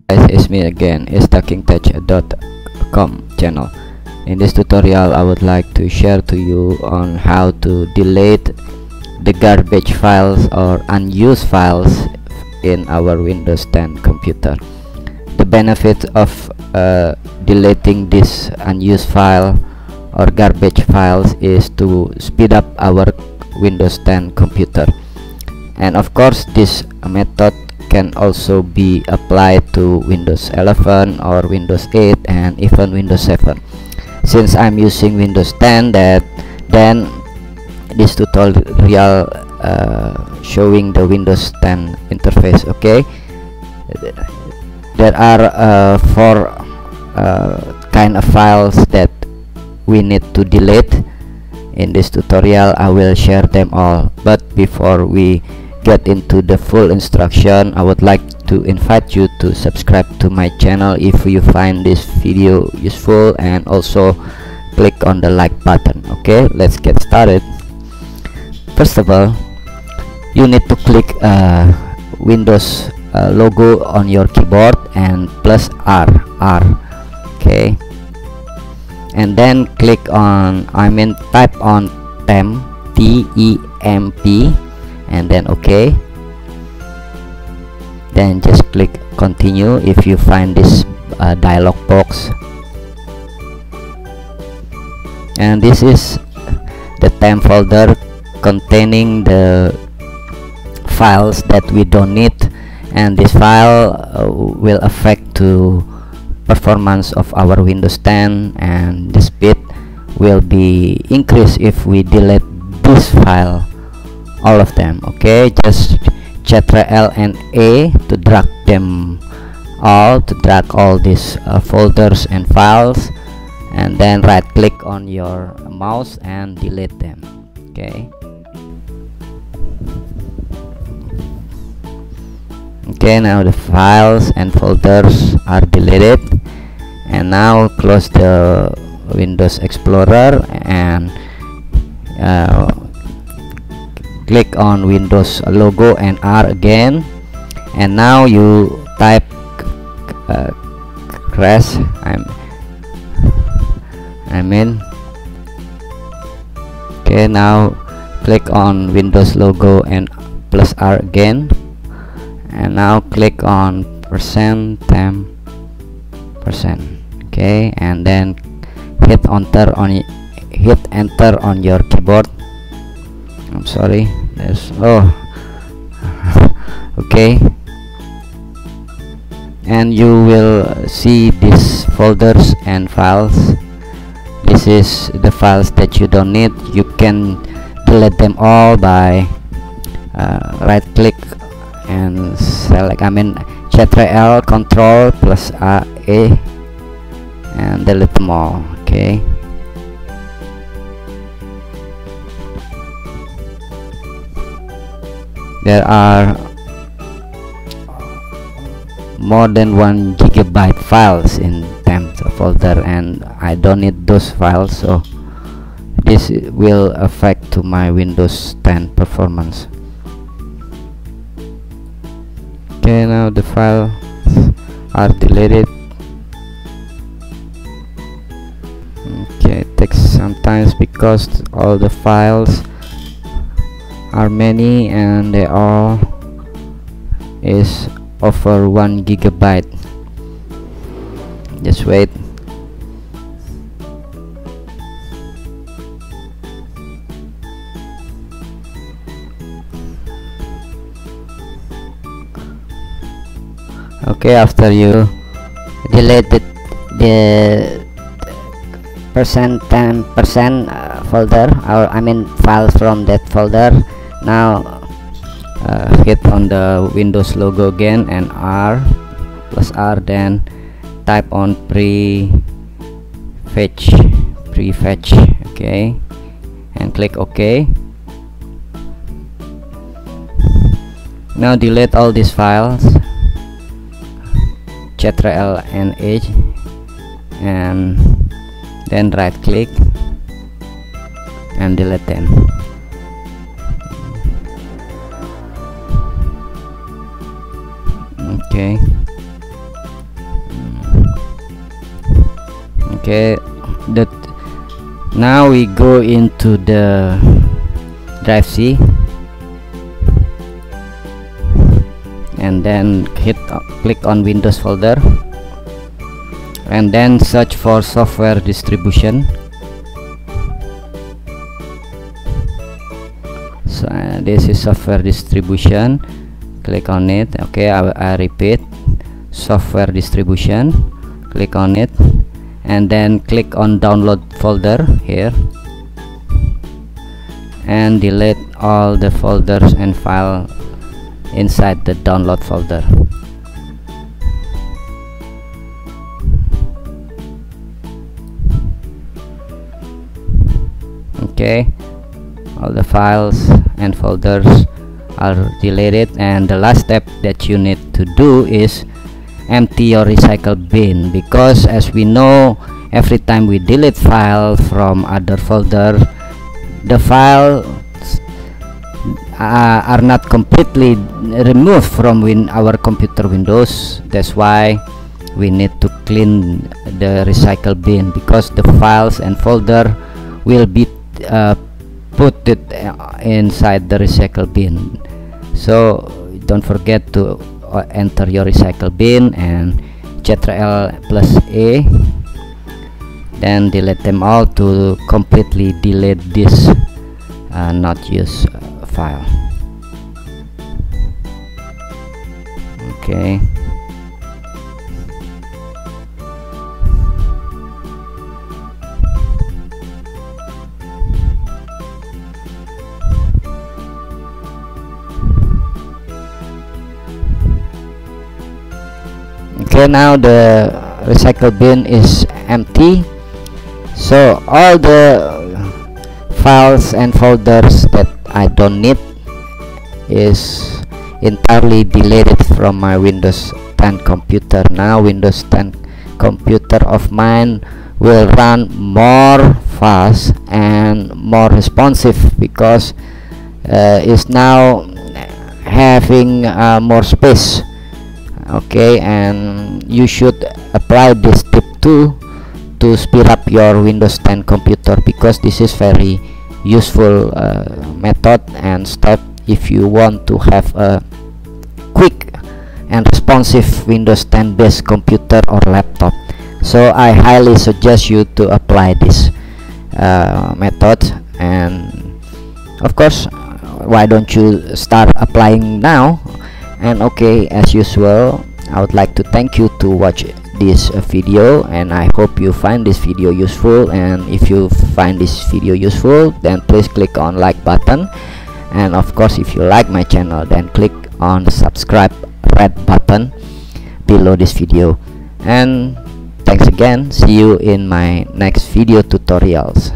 Guys, it's me again. It's talkingtech.com channel. In this tutorial, I would like to share to you on how to delete the garbage files or unused files in our Windows 10 computer. The benefit of deleting this unused file or garbage files is to speed up our Windows 10 computer, and of course this method can also be applied to Windows 11 or Windows 8 and even Windows 7. Since I'm using Windows 10, then this tutorial showing the Windows 10 interface. Okay, there are four kind of files that we need to delete. In this tutorial I will share them all, but before we get into the full instruction, I would like to invite you to subscribe to my channel if you find this video useful, and also click on the like button. Okay, let's get started. First of all, you need to click Windows logo on your keyboard and plus R. Okay, and then click on, type on temp, T-E-M-P, and then OK. Then just click continue if you find this dialog box, and this is the temp folder containing the files that we don't need, and this file will affect to performance of our Windows 10, and the speed will be increased if we delete this file, all of them. Okay, just Ctrl and A to drag them all, to drag all these folders and files, and then right click on your mouse and delete them. Okay, now the files and folders are deleted, and now close the Windows Explorer and click on Windows logo and R again, and now you type crash. Okay, now click on Windows logo and plus R again, and now click on %temp%. Okay, and then hit enter on your keyboard. I'm sorry, there's okay, and you will see these folders and files. This is the files that you don't need. You can delete them all by right click and select, Ctrl Control plus A, and delete them all. Okay, there are more than 1 gigabyte files in temp folder, and I don't need those files, so this will affect to my Windows 10 performance. Okay, now the files are deleted. Okay, it takes some time because all the files are many, and they all is over 1 gigabyte. Just wait. Okay, after you deleted the %10% folder, or files from that folder, now hit on the Windows logo again and R plus R, then type on prefetch. Okay, and click OK. Now delete all these files, Ctrl and H, and then right click and delete them. Okay, Okay, now we go into the drive C and then click on Windows folder and then search for software distribution. So this is software distribution, click on it. Okay, I repeat, software distribution, click on it and then click on download folder here and delete all the folders and file inside the download folder. Okay, all the files and folders are deleted, and the last step that you need to do is empty your recycle bin, because as we know, every time we delete file from other folder, the files are not completely removed from our computer Windows. That's why we need to clean the recycle bin, because the files and folder will be put it inside the recycle bin. So don't forget to enter your recycle bin and Ctrl+A, then delete them all to completely delete this not used file. Okay, now the recycle bin is empty, so all the files and folders that I don't need is entirely deleted from my Windows 10 computer. Now Windows 10 computer of mine will run more fast and more responsive, because it's now having more space. Okay, and you should apply this tip too to speed up your Windows 10 computer, because this is very useful method and step if you want to have a quick and responsive Windows 10 based computer or laptop. So I highly suggest you to apply this method, and of course, why don't you start applying now? And okay, as usual, I would like to thank you to watch this video, and I hope you find this video useful. And if you find this video useful, then please click on like button, and of course, if you like my channel, then click on the subscribe red button below this video. And thanks again, see you in my next video tutorials.